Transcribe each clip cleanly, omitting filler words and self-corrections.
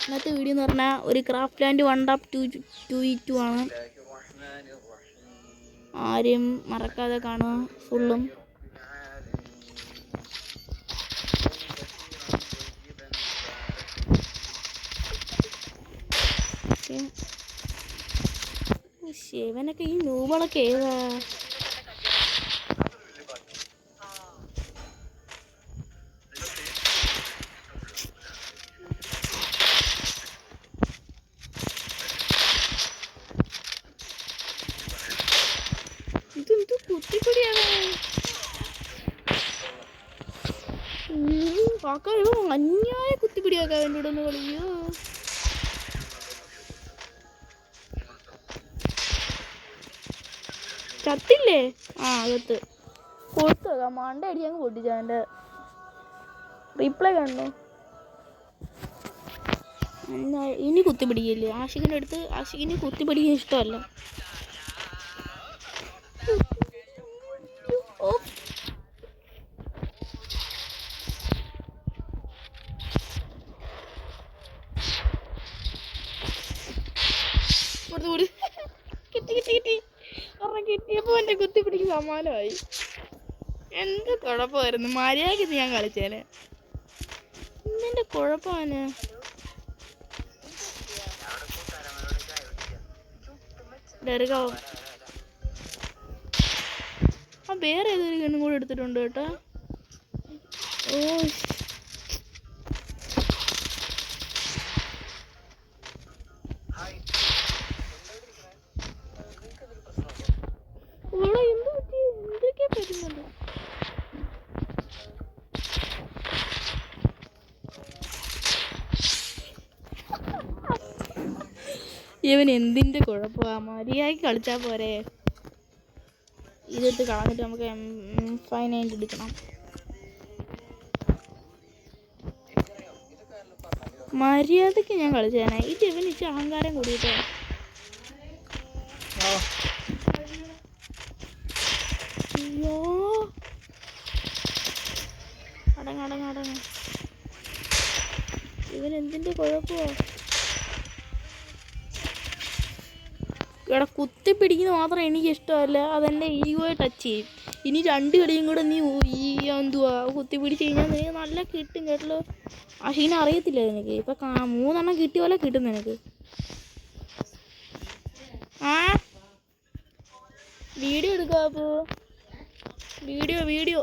ഇന്നത്തെ വീഡിയോ എന്ന് പറഞ്ഞാൽ ഒരു ക്രാഫ്റ്റ് ലാൻഡ് 1.2.2 ആണ്. ആരും മറക്കാതെ കാണുക ഫുള്ളും. ശിവനൊക്കെ ഈ നൂബളൊക്കെ ഏതാ? ഇതെന്ത് കുത്തിപ്പൊടിയാണ് കാക്ക? അന്യായ കുത്തിപ്പിടിയാക്കാം എൻ്റെ കൂടെ ഒന്ന് കളിയോ. ചത്തില്ലേ? അകത്ത് കൊടുത്തു മണ്ട അടി അങ്ങ് പൊട്ടിച്ച. എൻ്റെ റീപ്ലൈ കണ്ടോ? ഇനി കുത്തിപ്പിടിക്കില്ലേ ആഷിഖിൻ്റെ അടുത്ത്? ആഷിഖിന് കുത്തിപ്പിടിക്കാൻ ഇഷ്ടമല്ല. കിട്ടിയപ്പോ എന്റെ കുത്തിപ്പിടിക്ക് സമാനമായി. എന്ത് കുഴപ്പമായിരുന്നു? മര്യാദയ്ക്ക് ഞാൻ കളിച്ചേനെ. എന്തിന്റെ കുഴപ്പമാണ്? വേറെ ഏതൊരു ഗണ്ണും കൂടെ എടുത്തിട്ടുണ്ട് കേട്ടോ. എന്തൊക്കെയാ പറ്റുന്നുണ്ട്? ഇവൻ എന്തിന്റെ കുഴപ്പമാ? മര്യാദയ്ക്ക് കളിച്ചാ പോരെ. ഇതെടുത്ത് കളഞ്ഞിട്ട് നമുക്ക് M5 എടുക്കണം. മര്യാദക്ക് ഞാൻ കളിച്ചേനെ. ഇത് ഇവന് ഇച്ചിരി അഹങ്കാരം കൂടിയിട്ടോ. അയ്യോ അടങ്ങ. ഇവൻ എന്തിന്റെ കുഴപ്പമോ? ഇവിടെ കുത്തിപ്പിടിക്കുന്നത് മാത്രം എനിക്ക് ഇഷ്ടമല്ല. അതെൻ്റെ ഈഗോയെ ടച്ച് ചെയ്യും. ഇനി 2 കളിയും കൂടെ നീ എന്തുവാ കുത്തിപ്പിടിച്ച് കഴിഞ്ഞാൽ നീ നല്ല കിട്ടും കേട്ടല്ലോ. ആഷിനെ അറിയത്തില്ല നിനക്ക്. ഇപ്പം 3 എണ്ണം കിട്ടിയ പോലെ കിട്ടും നിനക്ക്. വീഡിയോ എടുക്കുക. അപ്പോൾ വീഡിയോ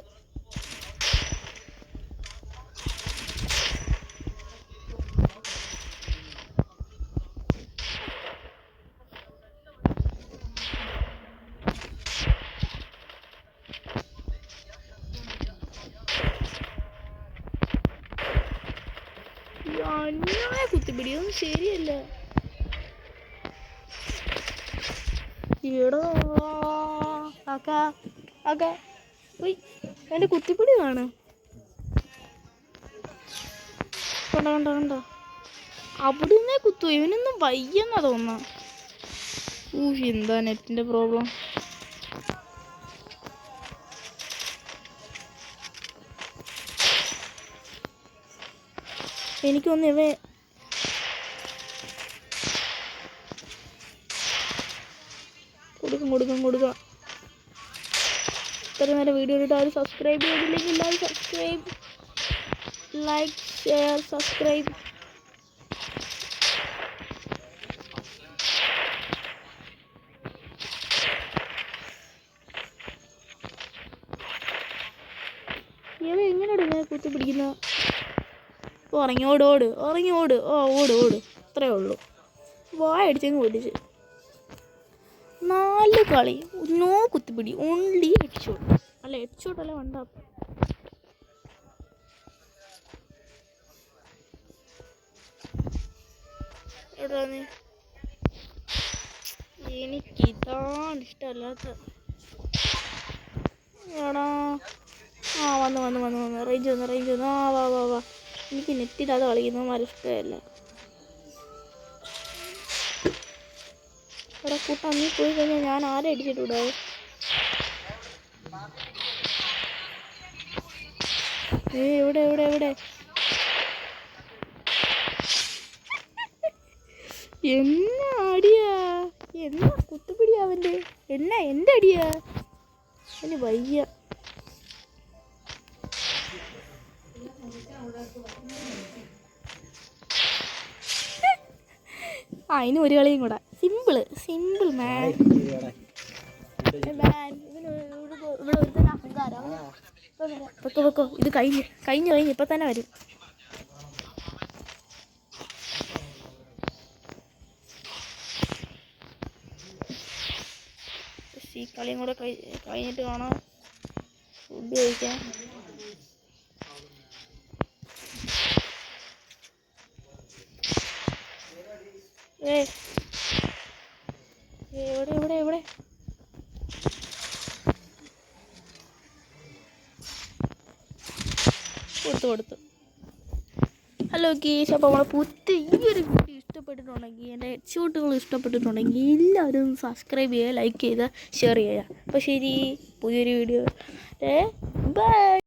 അന്യായ കുത്തിപ്പിടിയൊന്നും ശരിയല്ല. ഈടോ എന്റെ കുത്തിപ്പിടി കാണാം. കണ്ടോ അവിടുന്നേ കുത്തു. ഇവനൊന്നും വയ്യെന്നാ തോന്നാ. എന്താ നെറ്റിന്റെ പ്രോബ്ലം? എനിക്കൊന്ന് ഇവ കൊടുക്കാം. ഇത്ര നേരം വീഡിയോ ഇട്ട് ആരും സബ്സ്ക്രൈബ് ചെയ്തില്ലെങ്കിൽ എല്ലാവരും സബ്സ്ക്രൈബ്, ലൈക്ക്, ഷെയർ, സബ്സ്ക്രൈബ്. ഇവ എങ്ങനെയാണ് കുത്തി പിടിക്കുന്ന? ഇറങ്ങി ഓട്. ഓട് അത്രേ ഉള്ളൂ. വായടിച്ചങ്ങ് പൊട്ടിച്ച്. 4 കളി നോ കുത്തിപ്പിടി, ഓൺലി ഹെഡ്ഷോട്ട്. ഹെഡ്ഷോട്ടല്ല വേണ്ട. എവിടാ നീ? എനിക്കിതാണ് ഇഷ്ടമല്ലാത്ത. എടാ വന്ന് റേഞ്ച് വന്ന്. വാ. എനിക്ക് നെറ്റില്ലാതെ കളിക്കുന്നവന്മാർ ഇഷ്ടമല്ല. എടാ കൂട്ടാ, നീ പോയി കഴിഞ്ഞാൽ ഞാൻ ആരെ അടിച്ചിട്ടുണ്ടാവും? എവിടെ എന്നാ അടിയാ, എന്നാ കുത്തുപിടിയാ അവൻ്റെ, എന്നാ എൻ്റെ അടിയാ, അവന് വയ്യ. അതിന് ഒരു കളിയും കൂടെ. സിമ്പിൾ മാൻ. ഇവിടെ ഒരു തന്നെ അഹങ്കാരം. വെക്കോ ഇത് കഴിഞ്ഞ് ഇപ്പം തന്നെ വരും. ഈ കളിയും കൂടെ കഴിഞ്ഞിട്ട് വേണം ഫുഡ് കഴിക്കാൻ. എവിടെ കൊടുത്തു. ഹലോ ഗീസ്, അപ്പോൾ നമ്മളെ ഈ ഒരു വീഡിയോ ഇഷ്ടപ്പെട്ടിട്ടുണ്ടെങ്കിൽ, എൻ്റെ ഹെഡ് ഷോട്ടുകൾ ഇഷ്ടപ്പെട്ടിട്ടുണ്ടെങ്കിൽ എല്ലാവരും സബ്സ്ക്രൈബ് ചെയ്യുക, ലൈക്ക് ചെയ്യുക, ഷെയർ ചെയ്യുക. അപ്പോൾ ശരി, പുതിയൊരു വീഡിയോ. ബൈ.